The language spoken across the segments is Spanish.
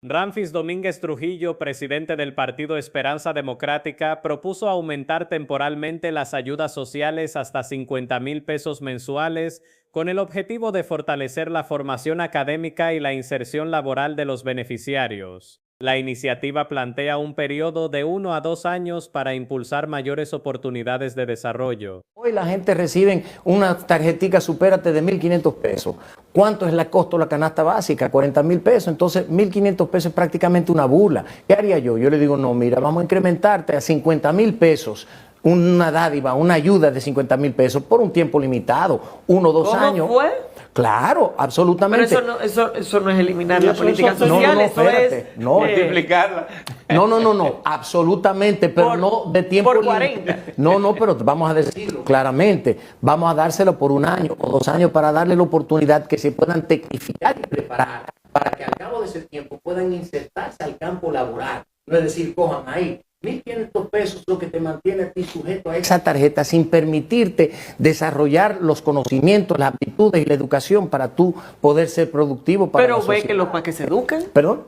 Ramfis Domínguez Trujillo, presidente del Partido Esperanza Democrática, propuso aumentar temporalmente las ayudas sociales hasta 50,000 pesos mensuales con el objetivo de fortalecer la formación académica y la inserción laboral de los beneficiarios. La iniciativa plantea un periodo de 1 a 2 años para impulsar mayores oportunidades de desarrollo. Hoy la gente recibe una tarjetica, supérate, de 1.500 pesos. ¿Cuánto es la costo de la canasta básica? 40,000 pesos. Entonces, 1.500 pesos es prácticamente una burla. ¿Qué haría yo? Yo le digo, no, mira, vamos a incrementarte a 50,000 pesos. Una dádiva, una ayuda de 50,000 pesos por un tiempo limitado, 1 o 2 años. ¿Cómo fue? Claro, absolutamente. Pero eso no es eliminar la política social, eso es multiplicarla. No, absolutamente, pero no de tiempo por 40. No, pero vamos a decirlo claramente, vamos a dárselo por 1 año o 2 años para darle la oportunidad que se puedan tecnificar y preparar para que al cabo de ese tiempo puedan insertarse al campo laboral. No es decir, cojan ahí 1.500 pesos, lo que te mantiene a ti sujeto a esa tarjeta sin permitirte desarrollar los conocimientos, las aptitudes y la educación para tú poder ser productivo para la sociedad. Pero béquenlos para que se eduquen. ¿Perdón?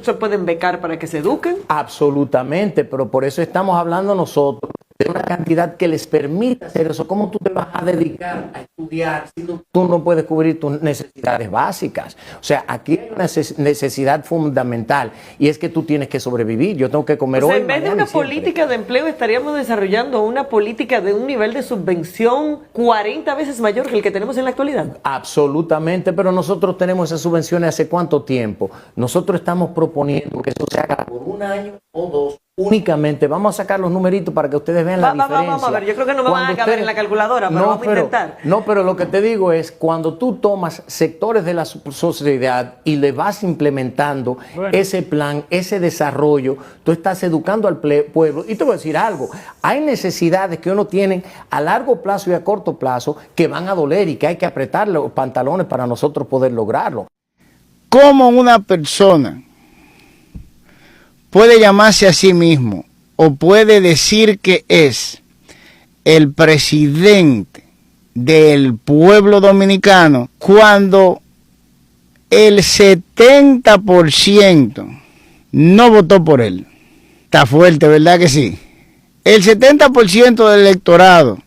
¿Se pueden becar para que se eduquen? Absolutamente, pero por eso estamos hablando nosotros de una cantidad que les permita hacer eso. ¿Cómo tú te vas a dedicar a estudiar si tú no puedes cubrir tus necesidades básicas? O sea, aquí hay una necesidad fundamental y es que tú tienes que sobrevivir. Yo tengo que comer hoy, en vez de una política de empleo, estaríamos desarrollando una política de un nivel de subvención 40 veces mayor que el que tenemos en la actualidad. Absolutamente, pero nosotros tenemos esas subvenciones ¿hace cuánto tiempo? Nosotros estamos proponiendo que eso se haga por 1 año o 2. Únicamente, vamos a sacar los numeritos para que ustedes vean la diferencia. Vamos a ver, yo creo que no me van a caber en la calculadora, pero vamos a intentar. No, pero lo que te digo es, cuando tú tomas sectores de la sociedad y le vas implementando ese plan, ese desarrollo, tú estás educando al pueblo. Y te voy a decir algo, hay necesidades que uno tiene a largo plazo y a corto plazo que van a doler y que hay que apretar los pantalones para nosotros poder lograrlo. ¿Cómo una persona puede llamarse a sí mismo o puede decir que es el presidente del pueblo dominicano cuando el 70% no votó por él? Está fuerte, ¿verdad que sí? El 70% del electorado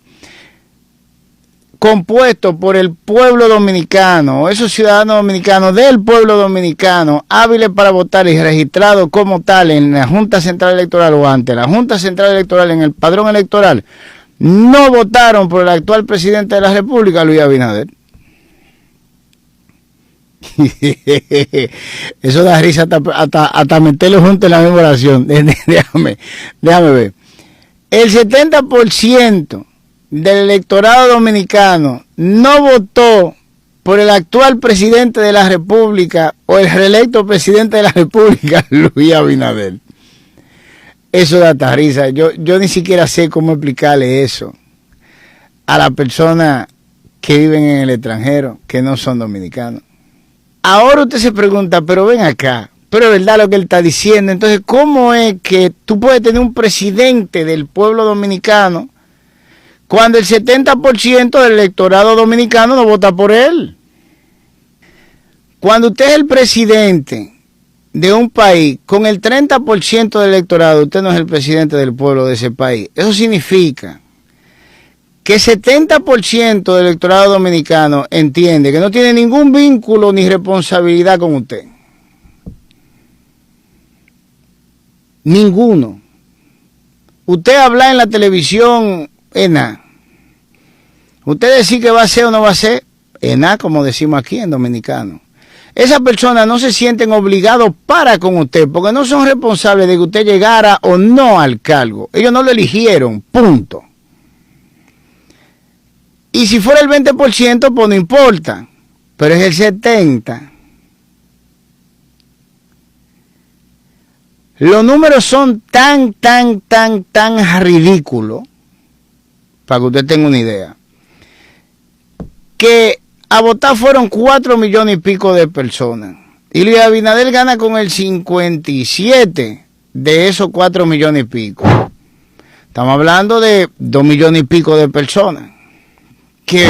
compuesto por el pueblo dominicano, esos ciudadanos dominicanos del pueblo dominicano, hábiles para votar y registrados como tal en la Junta Central Electoral o ante la Junta Central Electoral en el padrón electoral, no votaron por el actual presidente de la República, Luis Abinader. Eso da risa hasta meterlo junto en la misma oración. Déjame ver. El 70% del electorado dominicano no votó por el actual presidente de la República o el reelecto presidente de la República, Luis Abinader. Eso da hasta risa. Yo ni siquiera sé cómo explicarle eso a las personas que viven en el extranjero, que no son dominicanos. Ahora usted se pregunta, pero ven acá, pero es verdad lo que él está diciendo. Entonces, ¿cómo es que tú puedes tener un presidente del pueblo dominicano cuando el 70% del electorado dominicano no vota por él? Cuando usted es el presidente de un país con el 30% del electorado, usted no es el presidente del pueblo de ese país. Eso significa que el 70% del electorado dominicano entiende que no tiene ningún vínculo ni responsabilidad con usted. Ninguno. Usted habla en la televisión, es nada. Usted decir que va a ser o no va a ser, es nada, como decimos aquí en dominicano. Esas personas no se sienten obligados para con usted, porque no son responsables de que usted llegara o no al cargo. Ellos no lo eligieron, punto. Y si fuera el 20%, pues no importa, pero es el 70%. Los números son tan ridículos, para que usted tenga una idea, que a votar fueron 4 millones y pico de personas. Y Luis Abinader gana con el 57 de esos 4 millones y pico. Estamos hablando de 2 millones y pico de personas que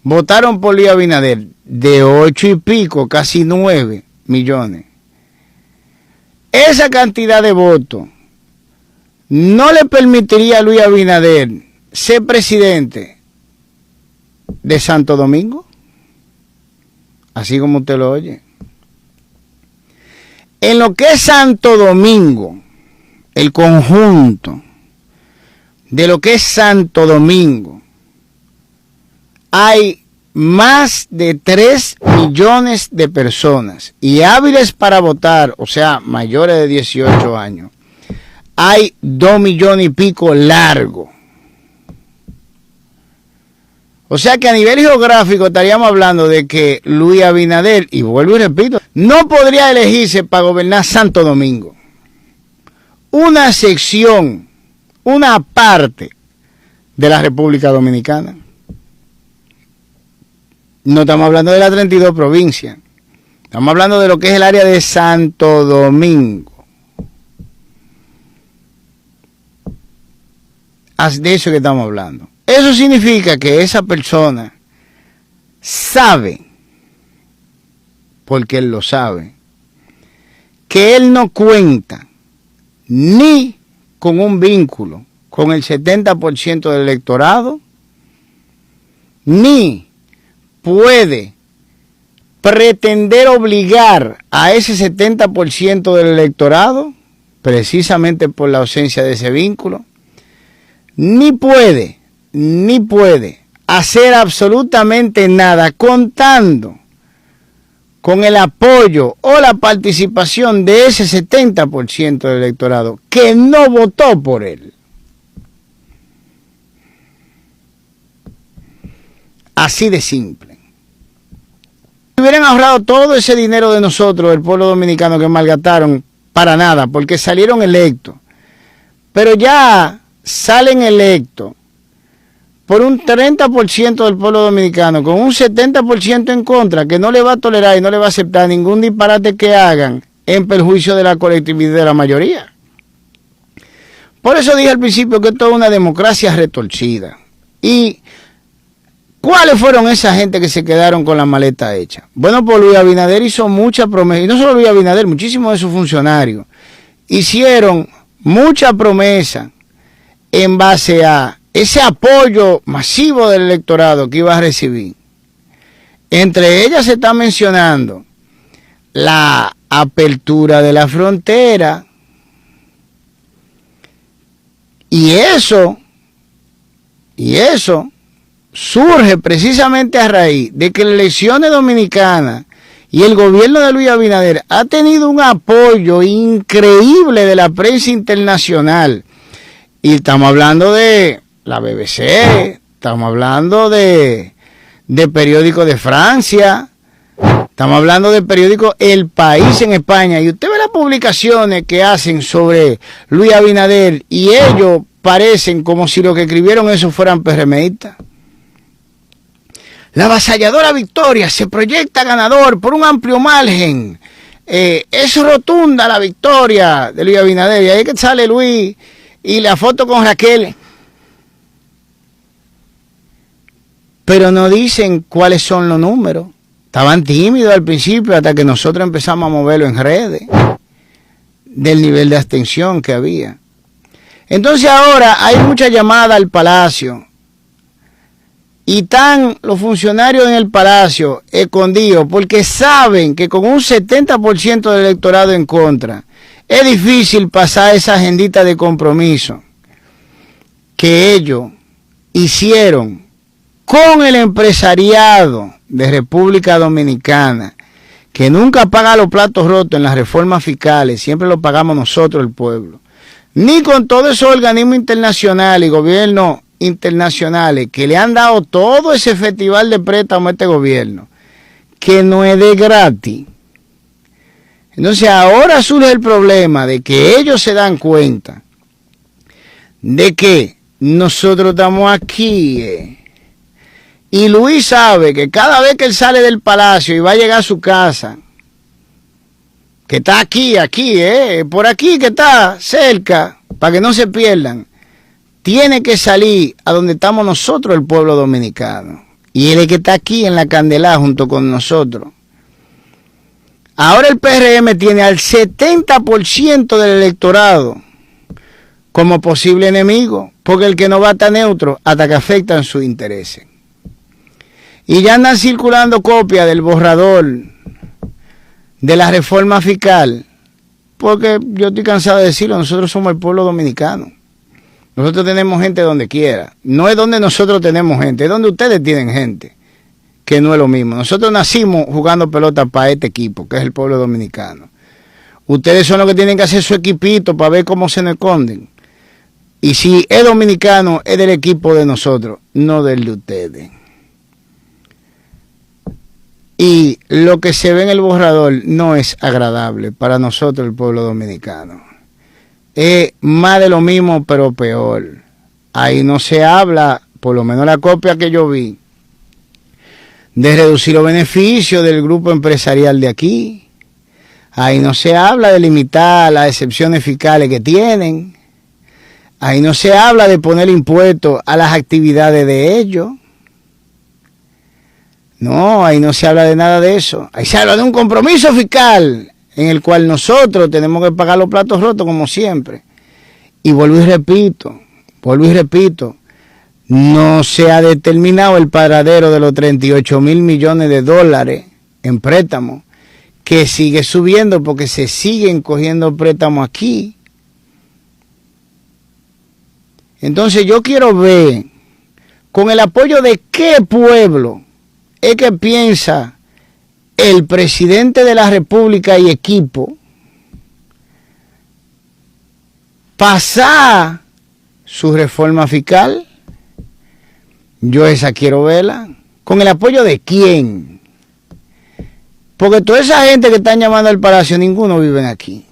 votaron por Luis Abinader, de 8 y pico, casi 9 millones. esa cantidad de votos no le permitiría a Luis Abinader ser presidente de Santo Domingo, así como usted lo oye. En lo que es Santo Domingo, el conjunto de lo que es Santo Domingo, hay más de 3 millones de personas y hábiles para votar, o sea, mayores de 18 años. Hay 2 millones y pico largo. O sea que a nivel geográfico estaríamos hablando de que Luis Abinader, y vuelvo y repito, no podría elegirse para gobernar Santo Domingo. Una sección, una parte de la República Dominicana. No estamos hablando de las 32 provincias. Estamos hablando de lo que es el área de Santo Domingo. De eso que estamos hablando. Eso significa que esa persona sabe, porque él lo sabe, que él no cuenta ni con un vínculo con el 70% del electorado, ni puede pretender obligar a ese 70% del electorado, precisamente por la ausencia de ese vínculo, ni puede hacer absolutamente nada contando con el apoyo o la participación de ese 70% del electorado que no votó por él. Así de simple. Si hubieran ahorrado todo ese dinero de nosotros, el pueblo dominicano, que malgastaron para nada, porque salieron electos, pero ya salen electos por un 30% del pueblo dominicano, con un 70% en contra, que no le va a tolerar y no le va a aceptar ningún disparate que hagan en perjuicio de la colectividad de la mayoría. Por eso dije al principio que esto es una democracia retorcida. ¿Y cuáles fueron esa gente que se quedaron con la maleta hecha? Bueno, pues Luis Abinader hizo muchas promesas, y no solo Luis Abinader, muchísimos de sus funcionarios hicieron muchas promesas en base a ese apoyo masivo del electorado que iba a recibir. Entre ellas se está mencionando la apertura de la frontera, y eso surge precisamente a raíz de que las elecciones dominicanas y el gobierno de Luis Abinader ha tenido un apoyo increíble de la prensa internacional. Y estamos hablando de la BBC, estamos hablando de periódicos de Francia, estamos hablando de periódicos El País en España. Y usted ve las publicaciones que hacen sobre Luis Abinader y ellos parecen como si lo que escribieron eso fueran PRMistas. La avasalladora victoria se proyecta ganador por un amplio margen. Es rotunda la victoria de Luis Abinader. Y ahí que sale Luis y la foto con Raquel. Pero no dicen cuáles son los números. Estaban tímidos al principio hasta que nosotros empezamos a moverlo en redes. Del nivel de abstención que había. Entonces ahora hay mucha llamada al Palacio. Y están los funcionarios en el Palacio escondidos porque saben que con un 70% del electorado en contra es difícil pasar esa agendita de compromiso que ellos hicieron con el empresariado de República Dominicana, que nunca paga los platos rotos en las reformas fiscales, siempre lo pagamos nosotros, el pueblo, ni con todos esos organismos internacionales y gobiernos internacionales que le han dado todo ese festival de préstamo a este gobierno, que no es de gratis. Entonces ahora surge el problema de que ellos se dan cuenta de que nosotros estamos aquí, y Luis sabe que cada vez que él sale del Palacio y va a llegar a su casa, que está aquí, por aquí, que está cerca, para que no se pierdan, tiene que salir a donde estamos nosotros, el pueblo dominicano. Y él es que está aquí en la Candelá junto con nosotros. Ahora el PRM tiene al 70% del electorado como posible enemigo, porque el que no va a estar neutro hasta que afectan sus intereses. Y ya andan circulando copias del borrador de la reforma fiscal, porque yo estoy cansado de decirlo, nosotros somos el pueblo dominicano. Nosotros tenemos gente donde quiera. No es donde nosotros tenemos gente, es donde ustedes tienen gente, que no es lo mismo. Nosotros nacimos jugando pelota para este equipo, que es el pueblo dominicano. Ustedes son los que tienen que hacer su equipito para ver cómo se nos esconden. Y si es dominicano, es del equipo de nosotros, no del de ustedes. Y lo que se ve en el borrador no es agradable para nosotros, el pueblo dominicano. Es más de lo mismo, pero peor. Ahí no se habla, por lo menos la copia que yo vi, de reducir los beneficios del grupo empresarial de aquí. Ahí no se habla de limitar las excepciones fiscales que tienen. Ahí no se habla de poner impuestos a las actividades de ellos. No, ahí no se habla de nada de eso. Ahí se habla de un compromiso fiscal en el cual nosotros tenemos que pagar los platos rotos como siempre. Y vuelvo y repito, no se ha determinado el paradero de los 38,000 millones de dólares en préstamos, que sigue subiendo porque se siguen cogiendo préstamos aquí. Entonces yo quiero ver con el apoyo de qué pueblo es que piensa el presidente de la República y equipo pasar su reforma fiscal. Yo esa quiero verla. ¿Con el apoyo de quién? Porque toda esa gente que están llamando al palacio, ninguno vive aquí.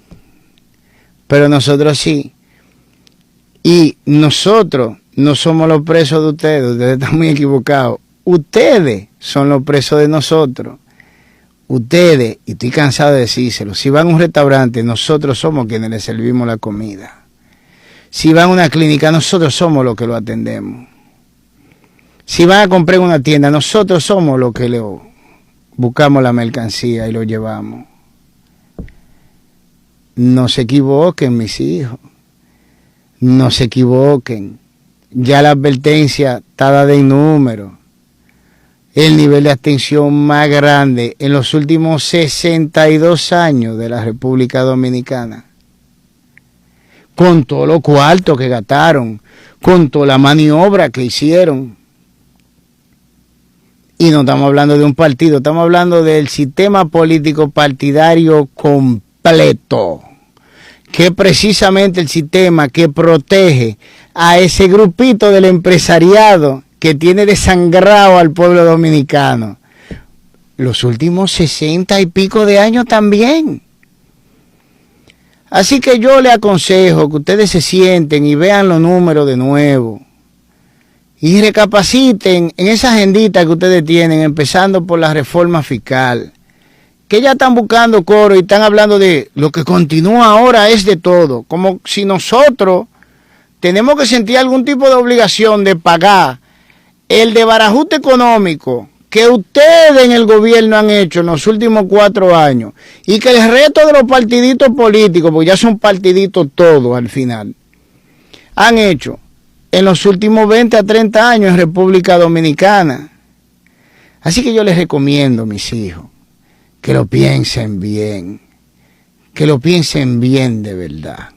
Pero nosotros sí. Y nosotros no somos los presos de ustedes están muy equivocados. Ustedes son los presos de nosotros. Ustedes, y estoy cansado de decírselo, si van a un restaurante, nosotros somos quienes les servimos la comida. Si van a una clínica, nosotros somos los que lo atendemos. Si van a comprar en una tienda, nosotros somos los que le buscamos la mercancía y lo llevamos. No se equivoquen, mis hijos. No se equivoquen. Ya la advertencia está dada en número. El nivel de abstención más grande en los últimos 62 años de la República Dominicana. Con todo lo cuarto que gastaron, con toda la maniobra que hicieron. Y no estamos hablando de un partido, estamos hablando del sistema político partidario completo, que es precisamente el sistema que protege a ese grupito del empresariado que tiene desangrado al pueblo dominicano. Los últimos 60 y pico de años también. Así que yo le aconsejo que ustedes se sienten y vean los números de nuevo. Y recapaciten en esa agendita que ustedes tienen, empezando por la reforma fiscal. Que ya están buscando coro y están hablando de lo que continúa ahora es de todo. Como si nosotros tenemos que sentir algún tipo de obligación de pagar el desbarajuste económico que ustedes en el gobierno han hecho en los últimos 4 años y que el resto de los partiditos políticos, porque ya son partiditos todos al final, han hecho en los últimos 20 a 30 años en República Dominicana. Así que yo les recomiendo, mis hijos, que lo piensen bien de verdad.